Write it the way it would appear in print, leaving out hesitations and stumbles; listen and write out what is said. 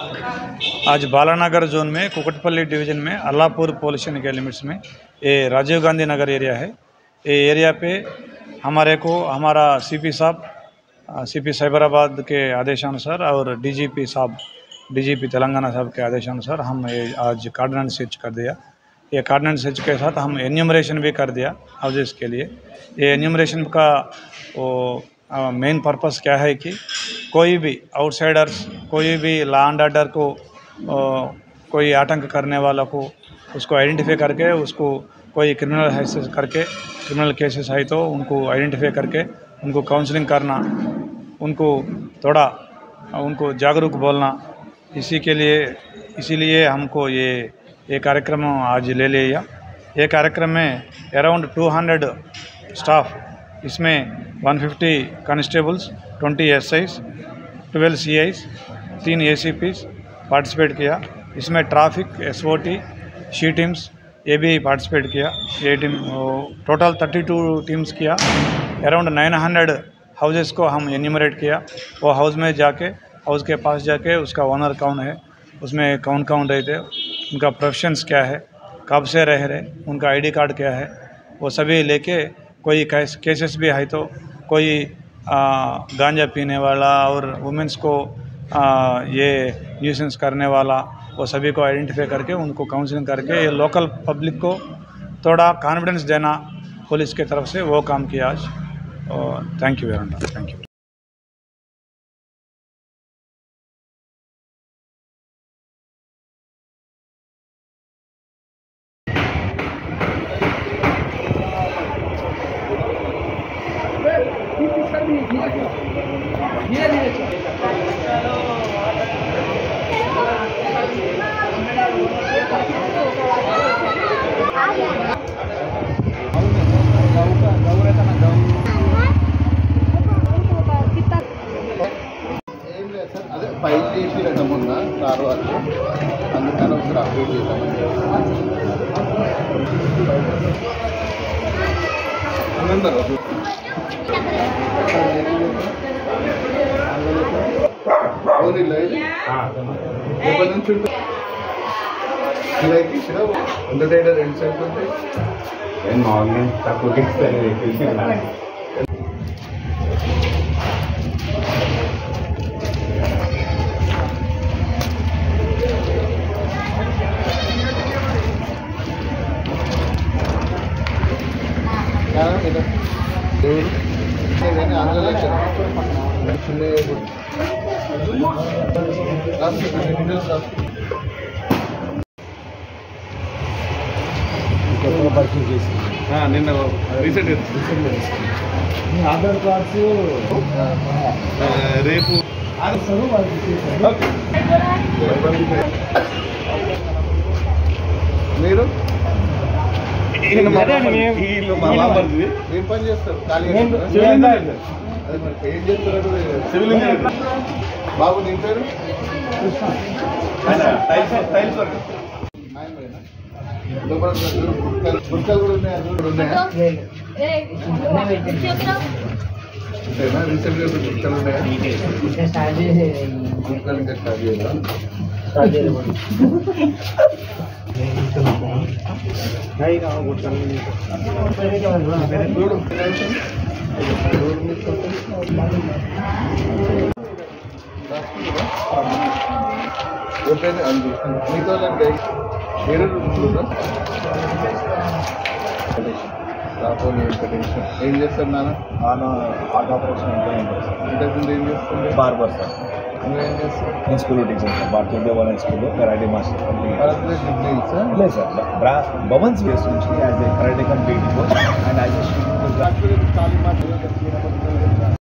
आज बालानगर जोन में कुकटपल्ली डिवीजन में अल्लाहपुर पोल्यूशन के लिमिट्स में ये राजीव गांधी नगर एरिया है। ये एरिया पे हमारा सीपी साहब सीपी साइबराबाद के आदेशानुसार और डीजीपी तेलंगाना साहब के आदेशानुसार हम ये आज कार्डिनेंस सर्च कर दिया। ये कार्डिनेंस सर्च के साथ हम एन्यूमरेशन भी कर दिया हाउसेस के लिए। ये एन्यूमरेशन का वो मेन पर्पस क्या है कि कोई भी आउटसाइडर्स, कोई भी लॉ एंड ऑर्डर को कोई आतंक करने वाला को उसको आइडेंटिफाई करके उसको कोई क्रिमिनल केसेस है तो उनको आइडेंटिफाई करके उनको काउंसलिंग करना, उनको थोड़ा उनको जागरूक बोलना, इसीलिए हमको ये कार्यक्रम आज ले लिया। ये कार्यक्रम में अराउंड 200 स्टाफ, इसमें 150 कांस्टेबल्स, 20 एसआईस, 12 सीआईस, 3 एसीपीस पार्टिसिपेट किया। इसमें ट्रैफिक, एसओटी, शी टीम्स ये भी पार्टिसिपेट किया। ये टीम टोटल 32 टीम्स किया। अराउंड 900 हाउसेस को हम एन्यूमरेट किया। वो हाउस के पास जाके उसका ओनर कौन है, उसमें कौन रहते, उनका प्रोफेशंस क्या है, कब से रह रहे, उनका आईडी कार्ड क्या है, वो सभी लेके कोई केसेस भी है तो कोई गांजा पीने वाला और वुमेंस को ये न्यूसेंस करने वाला, वो सभी को आइडेंटिफाई करके उनको काउंसलिंग करके ये लोकल पब्लिक को थोड़ा कॉन्फिडेंस देना पुलिस की तरफ से वो काम किया आज। Thank you very much. Thank you. అదే ఫైల్ చేసి మొన్న సార్ వాళ్ళు అందుకని ఒకసారి అప్డేట్ చేద్దామని ఎప్పటి నుంచి ఉంటుంది ఎంత డేటా 2 సెంట్ ఉంది నార్మల్ తక్కువ నిన్న రీసెంట్గా ఆధార్ కార్డ్స్ రేపు మీరు ఏం పని చేస్తారు? ఏం చేస్తారు? Civil engineer. బాబు నీ పేరు? గుర్తలు కూడా ఉన్నాయా? అంతేనా? రీసెంట్గా గుర్తలు ఉన్నాయా? గుర్తలు ఇంకా స్టార్ట్ చేయాలా? మీతో ఏం చేస్తారు నాన్న? ఆర్ట్ ఆపరేషన్ ఇంతకుముందు ఏం చేస్తుంది? Barber sir. నువ్వేం చేస్తావు? నేను స్కూల్లో టీచర్ సార్. భారతీయ దేవాలయ స్కూల్లో కరాటే మాస్టర్. లేదు సార్, భవన్స్ బేస్ నుంచి as a karate come PT coach and as a